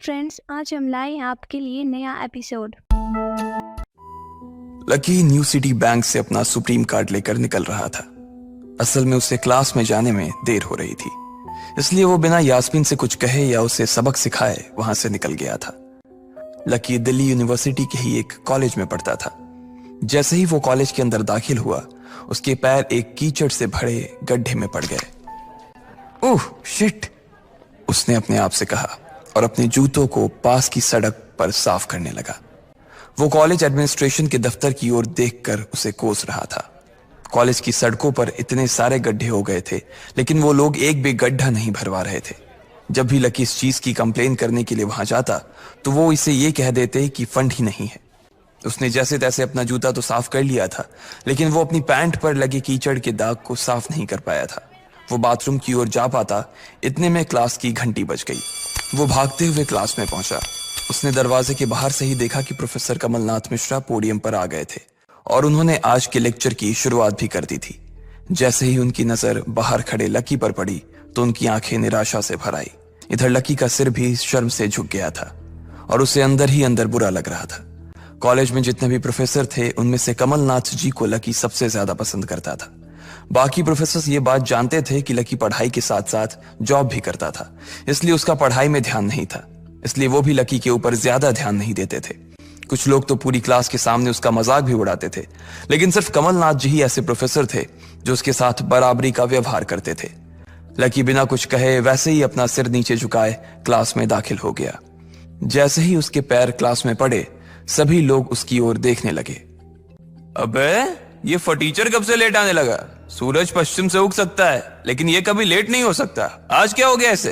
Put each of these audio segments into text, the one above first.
Friends, आज हम लाए हैं आपके लिए नया episode. Lucky new city bank से अपना सुप्रीम कार्ड लेकर निकल रहा था। असल में उसे क्लास में जाने में देर हो रही थी, इसलिए वो बिना यास्मीन से कुछ कहे या उसे सबक सिखाए वहां से निकल गया था। लकी दिल्ली यूनिवर्सिटी के ही एक कॉलेज में पढ़ता था। जैसे ही वो कॉलेज के अंदर दाखिल हुआ, उसके पैर एक कीचड़ से भरे गड्ढे में पड़ गए। ओह शिट, उसने अपने आप से कहा और अपने जूतों को पास की सड़क पर साफ करने लगा। वो कॉलेज एडमिनिस्ट्रेशन के दफ्तर की ओर देखकर उसे कोस रहा था। कॉलेज की सड़कों पर इतने सारे गड्ढे हो गए थे, लेकिन वो लोग एक भी गड्ढा नहीं भरवा रहे थे। जब भी लकी इस चीज की कंप्लेन करने के लिए वहां जाता, तो वो इसे ये कह देते कि फंड ही नहीं है। उसने जैसे तैसे अपना जूता तो साफ कर लिया था, लेकिन वो अपनी पैंट पर लगे कीचड़ के दाग को साफ नहीं कर पाया था। वो बाथरूम की ओर जा पाता, इतने में क्लास की घंटी बज गई। वो भागते हुए क्लास में पहुंचा। उसने दरवाजे के बाहर से ही देखा कि प्रोफेसर कमलनाथ मिश्रा पोडियम पर आ गए थे और उन्होंने आज के लेक्चर की शुरुआत भी कर दी थी। जैसे ही उनकी नजर बाहर खड़े लकी पर पड़ी, तो उनकी आंखें निराशा से भर आई। इधर लकी का सिर भी शर्म से झुक गया था और उसे अंदर ही अंदर बुरा लग रहा था। कॉलेज में जितने भी प्रोफेसर थे, उनमें से कमलनाथ जी को लकी सबसे ज्यादा पसंद करता था। बाकी प्रोफेसर ये बात जानते थे कि लकी पढ़ाई के साथ साथ जॉब भी करता था, इसलिए उसका पढ़ाई में ध्यान नहीं था। इसलिए वो भी लकी के ऊपर ज्यादा ध्यान नहीं देते थे। कुछ लोग तो पूरी क्लास के सामने उसका मजाक भी उड़ाते थे, लेकिन सिर्फ कमलनाथ जी ही ऐसे प्रोफेसर थे जो उसके साथ बराबरी का व्यवहार करते थे। लकी बिना कुछ कहे वैसे ही अपना सिर नीचे झुकाए क्लास में दाखिल हो गया। जैसे ही उसके पैर क्लास में पड़े, सभी लोग उसकी ओर देखने लगे। अबे ये फटीचर कब से लेट आने लगा? सूरज पश्चिम से उग सकता है, लेकिन ये कभी लेट नहीं हो सकता। आज क्या हो गया ऐसे?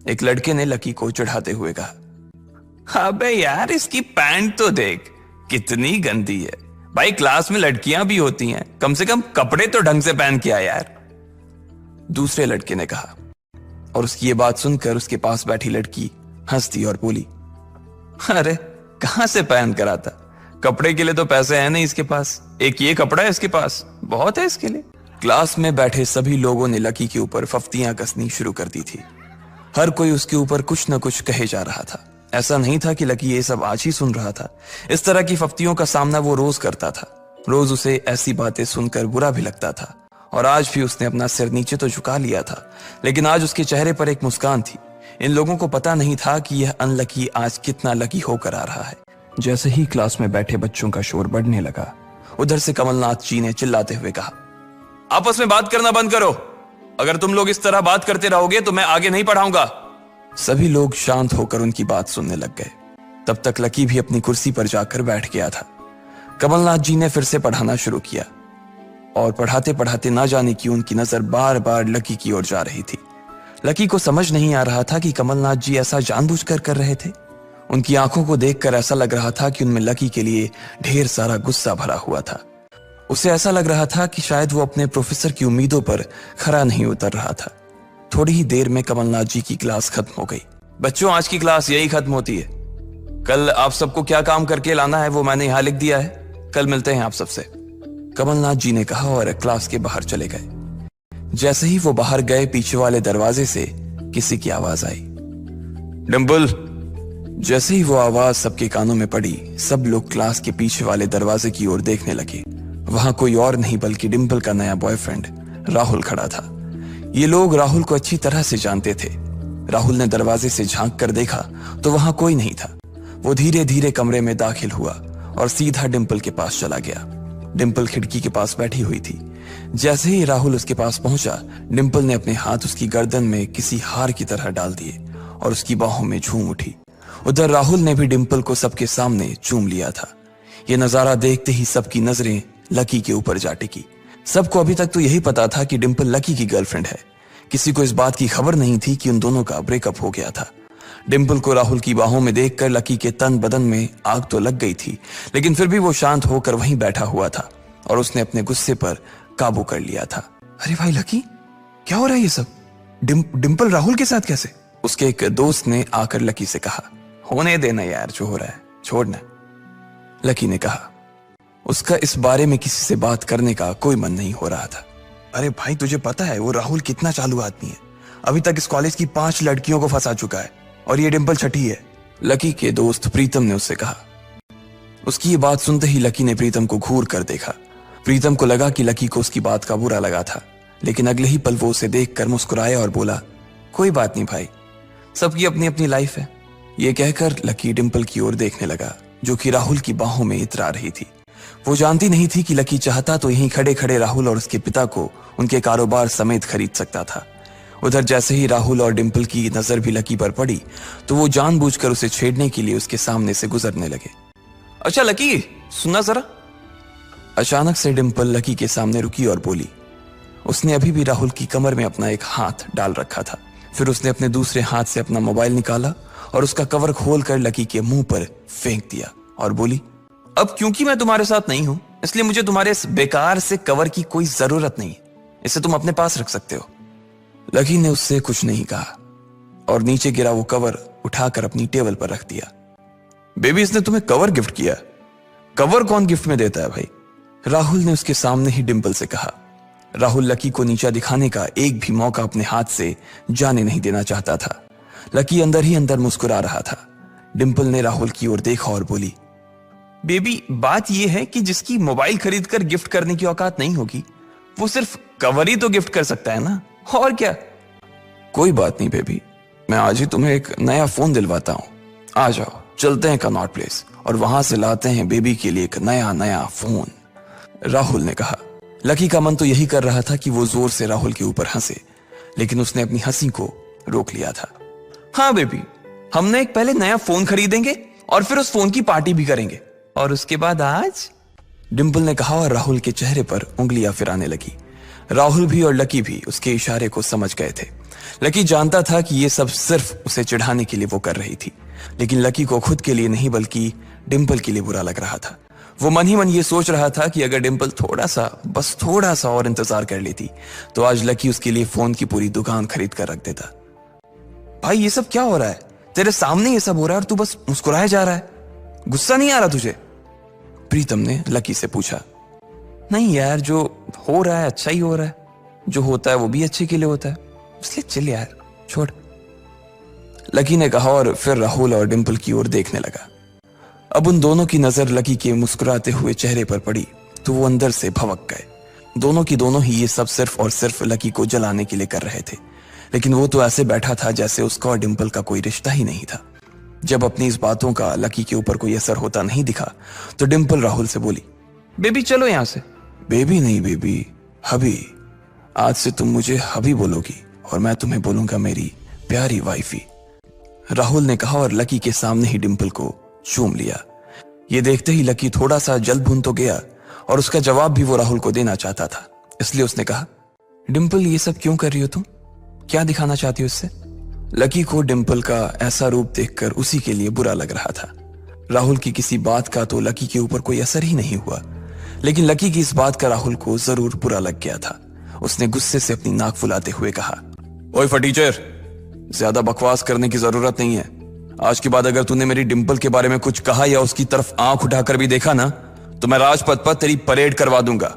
एक लड़के ने लकी को चढ़ाते हुए कहा। अबे यार, इसकी पैंट तो देख, कितनी गंदी है। भाई क्लास में लड़कियां भी होती हैं, कम से कम कपड़े तो ढंग से पहन के आ यार। दूसरे लड़के ने कहा और उसकी ये बात सुनकर उसके पास बैठी लड़की हंस दी और बोली, अरे कहां से पहन कर आता? कपड़े के लिए तो पैसे हैं नहीं इसके पास, एक ये कपड़ा है इसके पास, बहुत है इसके लिए। क्लास में बैठे सभी लोगों ने लकी के ऊपर फफ्तियां कसनी शुरू कर दी थी। हर कोई उसके ऊपर कुछ न कुछ कहे जा रहा था। ऐसा नहीं था कि लकी ये सब आज ही सुन रहा था। इस तरह की फफ्तियों का सामना वो रोज करता था। रोज उसे ऐसी बातें सुनकर बुरा भी लगता था, और आज भी उसने अपना सिर नीचे तो झुका लिया था, लेकिन आज उसके चेहरे पर एक मुस्कान थी। इन लोगों को पता नहीं था कि यह अनलकी आज कितना लकी होकर आ रहा है। जैसे ही क्लास में बैठे बच्चों का शोर बढ़ने लगा, उधर से कमलनाथ जी ने चिल्लाते हुए कहा, आपस में बात करना बंद करो। अगर तुम लोग इस तरह बात करते रहोगे तो मैं आगे नहीं पढ़ाऊंगा। सभी लोग शांत होकर उनकी बात सुनने लग गए। तब तक लकी भी अपनी कुर्सी पर जाकर बैठ गया था। कमलनाथ जी ने फिर से पढ़ाना शुरू किया और पढ़ाते पढ़ाते ना जाने क्यों उनकी नजर बार बार लकी की ओर जा रही थी। लकी को समझ नहीं आ रहा था कि कमलनाथ जी ऐसा जानबूझकर कर रहे थे। उनकी आंखों को देखकर ऐसा लग रहा था कि उनमें लकी के लिए ढेर सारा गुस्सा भरा हुआ था। उसे ऐसा लग रहा था कि शायद वो अपने प्रोफेसर की उम्मीदों पर खरा नहीं उतर रहा था। थोड़ी ही देर में कमलनाथ जी की क्लास खत्म हो गई। बच्चों, आज की क्लास यही खत्म होती है। कल आप सबको क्या काम करके लाना है वो मैंने यहां लिख दिया है। कल मिलते हैं आप सबसे, कमलनाथ जी ने कहा और क्लास के बाहर चले गए। जैसे ही वो बाहर गए, पीछे वाले दरवाजे से किसी की आवाज आई, डिंपल। जैसे ही वो आवाज सबके कानों में पड़ी, सब लोग क्लास के पीछे वाले दरवाजे की ओर देखने लगे। वहां कोई और नहीं बल्कि डिंपल का नया बॉयफ्रेंड राहुल खड़ा था। ये लोग राहुल को अच्छी तरह से जानते थे। राहुल ने दरवाजे से झांक कर देखा तो वहां कोई नहीं था। वो धीरे धीरे कमरे में दाखिल हुआ और सीधा डिंपल के पास चला गया। डिंपल खिड़की के पास बैठी हुई थी। जैसे ही राहुल उसके पास पहुंचा, डिंपल ने अपने हाथ उसकी गर्दन में किसी हार की तरह डाल दिए और उसकी बाहों में झूम उठी। उधर राहुल ने भी डिंपल को सबके सामने चूम लिया था। यह नजारा देखते ही सबकी नजरें लकी के ऊपर जा टिकी। सबको अभी तक तो यही पता था कि डिंपल लकी की गर्लफ्रेंड है। किसी को इस बात की खबर नहीं थी कि उन दोनों का ब्रेकअप हो गया था। डिंपल को राहुल की बाहों में देखकर लकी के तन बदन में आग तो लग गई थी, लेकिन फिर भी वो शांत होकर वहीं बैठा हुआ था और उसने अपने गुस्से पर काबू कर लिया था। अरे भाई लकी, क्या हो रहा है ये सब? डिंपल राहुल के साथ कैसे? उसके एक दोस्त ने आकर लकी से कहा। होने देना यार, जो हो रहा है छोड़ना, लकी ने कहा। उसका इस बारे में किसी से बात करने का कोई मन नहीं हो रहा था। अरे भाई, तुझे पता है वो राहुल कितना चालू आदमी है? अभी तक इस कॉलेज की 5 लड़कियों को फंसा चुका है। और ये डिंपल छठी है, लकी के दोस्त प्रीतम ने उससे कहा। उसकी ये बात सुनते ही लकी ने प्रीतम को घूर कर देखा। प्रीतम को लगा कि लकी को उसकी बात का बुरा लगा था, लेकिन अगले ही पल वो उसे देखकर मुस्कुराया और बोला, कोई बात नहीं भाई, सबकी अपनी अपनी लाइफ है। ये कहकर लकी डिंपल की ओर देखने लगा, जो कि राहुल की बाहों में इतरा रही थी। वो जानती नहीं थी कि लकी चाहता तो यहीं खड़े खड़े राहुल और उसके पिता को उनके कारोबार समेत खरीद सकता था। उधर जैसे ही राहुल और डिंपल की नजर भी लकी पर पड़ी तो वो जानबूझकर उसे छेड़ने के लिए उसके सामने से गुजरने लगे। अच्छा लकी, सुनना जरा। अचानक से डिंपल लकी के सामने रुकी और बोली। उसने अभी भी राहुल की कमर में अपना एक हाथ डाल रखा था। फिर उसने अपने दूसरे हाथ से अपना मोबाइल निकाला और उसका कवर खोलकर लकी के मुंह पर फेंक दिया और बोली, अब क्योंकि मैं तुम्हारे साथ नहीं हूं इसलिए मुझे तुम्हारे इस बेकार से कवर की कोई जरूरत नहीं, इसे तुम अपने पास रख सकते हो। लकी ने उससे कुछ नहीं कहा और नीचे गिरा वो कवर उठाकर अपनी टेबल पर रख दिया। बेबी, इसने तुम्हें कवर गिफ्ट किया? कवर कौन गिफ्ट में देता है भाई? राहुल ने उसके सामने ही डिंपल से कहा। राहुल लकी को नीचा दिखाने का एक भी मौका अपने हाथ से जाने नहीं देना चाहता था। लकी अंदर ही अंदर मुस्कुरा रहा था। डिंपल ने राहुल की ओर देखा और बोली, बेबी, बात यह है कि जिसकी मोबाइल खरीदकर गिफ्ट करने की औकात नहीं होगी वो सिर्फ कवर ही तो गिफ्ट कर सकता है ना, और क्या। कोई बात नहीं बेबी, मैं आज ही तुम्हें एक नया फोन दिलवाता हूं। आ जाओ, चलते हैं कनॉट प्लेस और वहां से लाते हैं बेबी के लिए एक नया फोन, राहुल ने कहा। लकी का मन तो यही कर रहा था कि वो जोर से राहुल के ऊपर हंसे, लेकिन उसने अपनी हंसी को रोक लिया था। हाँ बेबी, हमने एक पहले नया फोन खरीदेंगे और फिर उस फोन की पार्टी भी करेंगे, और उसके बाद आज, डिंपल ने कहा और राहुल के चेहरे पर उंगलियां फिराने लगी। राहुल भी और लकी भी उसके इशारे को समझ गए थे। लकी जानता था कि ये सब सिर्फ उसे चिढ़ाने के लिए वो कर रही थी, लेकिन लकी को खुद के लिए नहीं बल्कि डिंपल के लिए बुरा लग रहा था। वो मन ही मन ये सोच रहा था कि अगर डिंपल बस थोड़ा सा और इंतजार कर लेती तो आज लकी उसके लिए फोन की पूरी दुकान खरीद कर रख देता। भाई, ये सब क्या हो रहा है? तेरे सामने ये सब हो रहा है और तू बस मुस्कुराया जा रहा है, गुस्सा नहीं आ रहा तुझे? प्रीतम ने लकी से पूछा। नहीं यार, जो हो रहा है अच्छा ही हो रहा है, जो होता है वो भी अच्छे के लिए होता है, इसलिए चिल यार, छोड़, लकी ने कहा और फिर राहुल और डिंपल की ओर देखने लगा। अब उन दोनों की नजर लकी के मुस्कुराते हुए चेहरे पर पड़ी तो वो अंदर से भवक गए। दोनों की दोनों ही ये सब सिर्फ और सिर्फ लकी को जलाने के लिए कर रहे थे, लेकिन वो तो ऐसे बैठा था जैसे उसका और डिंपल का कोई रिश्ता ही नहीं था। जब अपनी इस बातों का लकी के ऊपर कोई असर होता नहीं दिखा तो डिंपल राहुल से बोली, बेबी चलो यहां से। बेबी नहीं बेबी, हबी। आज से तुम मुझे हबी बोलोगी और मैं तुम्हें बोलूंगा मेरी प्यारी वाइफी, राहुल ने कहा और लकी के सामने ही डिंपल को चूम लिया। ये देखते ही लकी थोड़ा सा जल भून तो गया और उसका जवाब भी वो राहुल को देना चाहता था, इसलिए उसने कहा, डिंपल ये सब क्यों कर रही हो तुम? क्या दिखाना चाहती हो इससे? लकी को डिंपल का ऐसा रूप देखकर उसी के लिए बुरा लग रहा था। राहुल की किसी बात का तो लकी के ऊपर कोई असर ही नहीं हुआ, लेकिन लकी की इस बात का राहुल को जरूर बुरा लग गया था। उसने गुस्से से अपनी नाक फुलाते हुए कहा, ओए फटीचर, ज्यादा बकवास करने की जरूरत नहीं है। आज के बाद अगर तूने मेरी डिंपल के बारे में कुछ कहा या उसकी तरफ आंख उठाकर भी देखा ना तो मैं राजपथ पर तेरी परेड करवा दूंगा।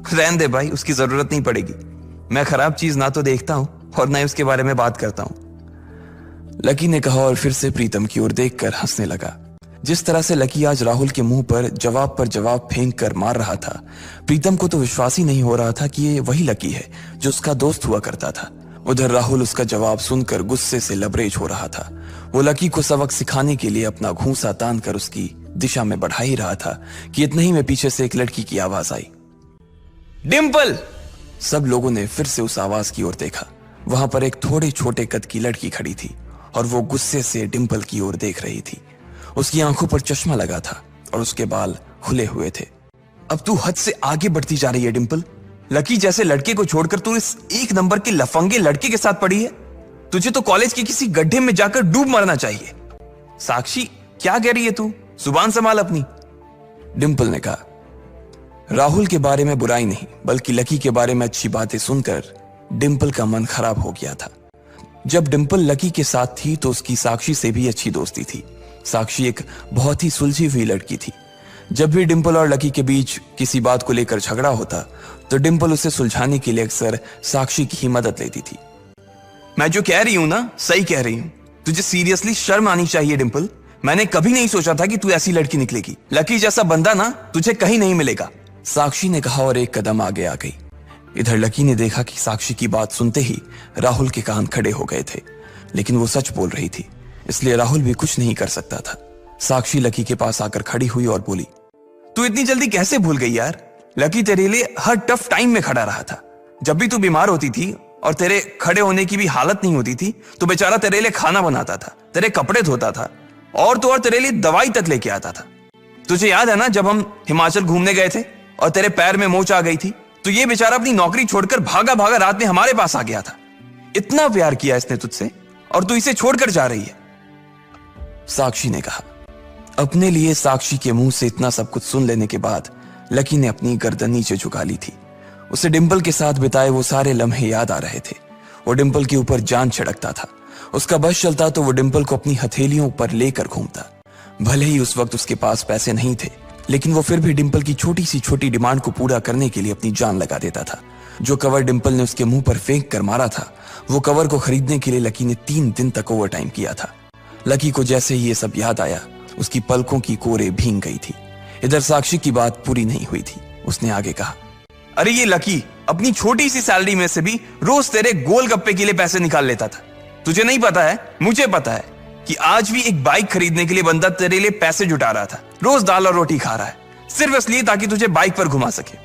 रहने दे भाई, उसकी जरूरत नहीं पड़ेगी। मैं खराब चीज ना तो देखता हूं और ना ही उसके बारे में बात करता हूं, लकी ने कहा और फिर से प्रीतम की ओर देखकर हंसने लगा। जिस तरह से लकी आज राहुल के मुंह पर जवाब फेंक कर मार रहा था, प्रीतम को तो विश्वास ही नहीं हो रहा था कि ये वही लकी है जो उसका दोस्त हुआ करता था। उधर राहुल उसका जवाब सुनकर गुस्से से लबरेज हो रहा था। वो लकी को सबक सिखाने के लिए अपना घूंसा तान कर उसकी दिशा में बढ़ा ही रहा था कि इतना ही में पीछे से एक लड़की की आवाज आई, डिंपल। सब लोगों ने फिर से उस आवाज की ओर देखा। वहां पर एक थोड़े छोटे कद की लड़की खड़ी थी और वो गुस्से से डिंपल की ओर देख रही थी। उसकी आंखों पर चश्मा लगा था और उसके बाल खुले हुए थे। अब तू हद से आगे बढ़ती जा रही है डिंपल। लकी जैसे लड़के को छोड़कर तू इस एक नंबर के लफंगे लड़के के साथ पड़ी है। तुझे तो कॉलेज के किसी गड्ढे में जाकर डूब मरना चाहिए। साक्षी, क्या कह रही है तू? जुबान संभाल अपनी, डिंपल ने कहा। राहुल के बारे में बुराई नहीं बल्कि लकी के बारे में अच्छी बातें सुनकर डिंपल का मन खराब हो गया था। जब डिंपल लकी के साथ थी तो उसकी साक्षी से भी अच्छी दोस्ती थी। साक्षी एक बहुत ही सुलझी हुई लड़की थी। जब भी डिंपल और लकी के बीच किसी बात को लेकर झगड़ा होता तो डिंपल उसे सुलझाने के लिए अक्सर साक्षी की ही मदद लेती थी। मैं जो कह रही हूं ना सही कह रही हूं। तुझे सीरियसली शर्म आनी चाहिए डिंपल। मैंने कभी नहीं सोचा था कि तू ऐसी लड़की निकलेगी। लकी जैसा बंदा ना तुझे कहीं नहीं मिलेगा, साक्षी ने कहा और एक कदम आगे आ गई। इधर लकी ने देखा कि साक्षी की बात सुनते ही राहुल के कान खड़े हो गए थे, लेकिन वो सच बोल रही थी, इसलिए राहुल भी कुछ नहीं कर सकता था। साक्षी लकी के पास आकर खड़ी हुई और बोली, तू इतनी जल्दी कैसे भूल गई यार? लकी तेरे लिए हर टफ टाइम में खड़ा रहा था। जब भी तू बीमार होती थी और तेरे खड़े होने की भी हालत नहीं होती थी तो बेचारा तेरे लिए खाना बनाता था, तेरे कपड़े धोता था और तो और तेरे लिए दवाई तक लेके आता था। तुझे याद है ना जब हम हिमाचल घूमने गए थे और तेरे पैर में मोच आ गई थी तो ये बेचारा अपनी नौकरी छोड़कर भागा भागा रात में हमारे पास आ गया था। इतना प्यार किया इसने तुझसे और तू इसे छोड़कर जा रही है, साक्षी ने कहा। अपने लिए साक्षी के मुंह से इतना सब कुछ सुन लेने के बाद लकी ने अपनी गर्दन नीचे झुका ली थी। उसे डिंपल के साथ बिताए वो सारे लम्हे याद आ रहे थे। वो डिंपल के ऊपर जान छिड़कता था। उसका बस चलता तो वो डिंपल को अपनी हथेलियों पर लेकर घूमता। भले ही उस वक्त उसके पास पैसे नहीं थे, लेकिन वो फिर भी डिंपल की छोटी सी छोटी डिमांड को पूरा करने के लिए अपनी जान लगा देता था। जो कवर डिंपल ने उसके मुंह पर फेंक कर मारा था, वो कवर को खरीदने के लिए लकी ने 3 दिन तक ओवर टाइम किया था। लकी को जैसे ही ये सब याद आया, उसकी पलकों की कोरे भींग गई थी। इधर साक्षी की बात पूरी नहीं हुई थी। उसने आगे कहा, अरे ये लकी अपनी छोटी सी सैलरी में से भी रोज तेरे गोलगप्पे के लिए पैसे निकाल लेता था। तुझे नहीं पता है, मुझे पता है कि आज भी एक बाइक खरीदने के लिए बंदा तेरे लिए पैसे जुटा रहा था। रोज दाल और रोटी खा रहा है सिर्फ इसलिए ताकि तुझे बाइक पर घुमा सके,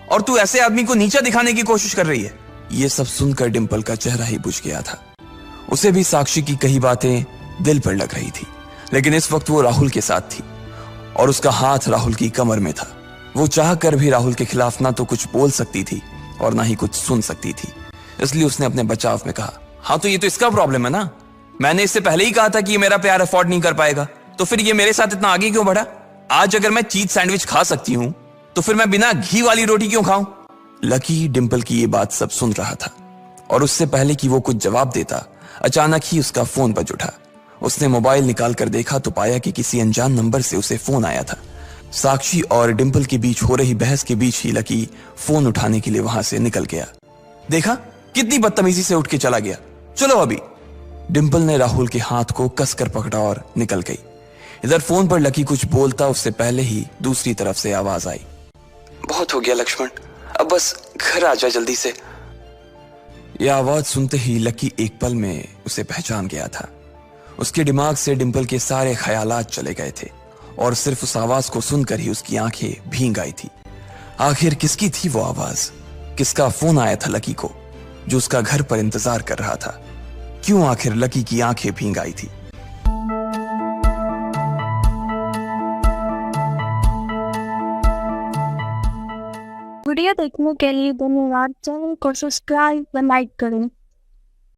और तू ऐसे आदमी को नीचा दिखाने की कोशिश कर रही है। ये सब सुनकर डिंपल का चेहरा ही बुझ गया था। उसे भी साक्षी की कही बातें दिल पर लग रही थी, लेकिन इस वक्त वो राहुल के साथ थी और उसका हाथ राहुल की कमर में था। वो चाह कर भी राहुल के खिलाफ ना तो कुछ बोल सकती थी और ना ही कुछ सुन सकती थी, इसलिए उसने अपने बचाव में कहा, हाँ तो ये तो इसका प्रॉब्लम है ना। मैंने इससे पहले ही कहा था कि ये मेरा प्यार अफोर्ड नहीं कर पाएगा, तो फिर ये मेरे साथ इतना आगे क्यों बढ़ा? आज अगर मैं चीज सैंडविच खा सकती हूँ तो फिर मैं बिना घी वाली रोटी क्यों खाऊं? लकी डिंपल की ये बात सब सुन रहा था और उससे पहले कि वो कुछ जवाब देता, अचानक ही उसका फोन बज उठा। उसने मोबाइल निकाल कर देखा तो पाया कि किसी अनजान नंबर से उसे फोन आया था। साक्षी और डिंपल के बीच हो रही बहस के बीच ही लकी फोन उठाने के लिए वहां से निकल गया। देखा कितनी बदतमीजी से उठ के चला गया, चलो अभी। डिंपल ने राहुल के हाथ को कसकर पकड़ा और निकल गई। इधर फोन पर लकी कुछ बोलता उससे पहले ही दूसरी तरफ से आवाज आई, बहुत हो गया लक्ष्मण, अब बस घर आ जा जल्दी से। यह आवाज सुनते ही लकी एक पल में उसे पहचान गया था। उसके दिमाग से डिंपल के सारे ख्यालात चले गए थे और सिर्फ उस आवाज को सुनकर ही उसकी आंखें भीग आई थी। आखिर किसकी थी वो आवाज? किसका फोन आया था लकी को जो उसका घर पर इंतजार कर रहा था? क्यों आखिर लकी की आंखें भीग आई थी? वीडियो देखने के लिए धन्यवाद। चैनल को सब्सक्राइब व लाइक करें।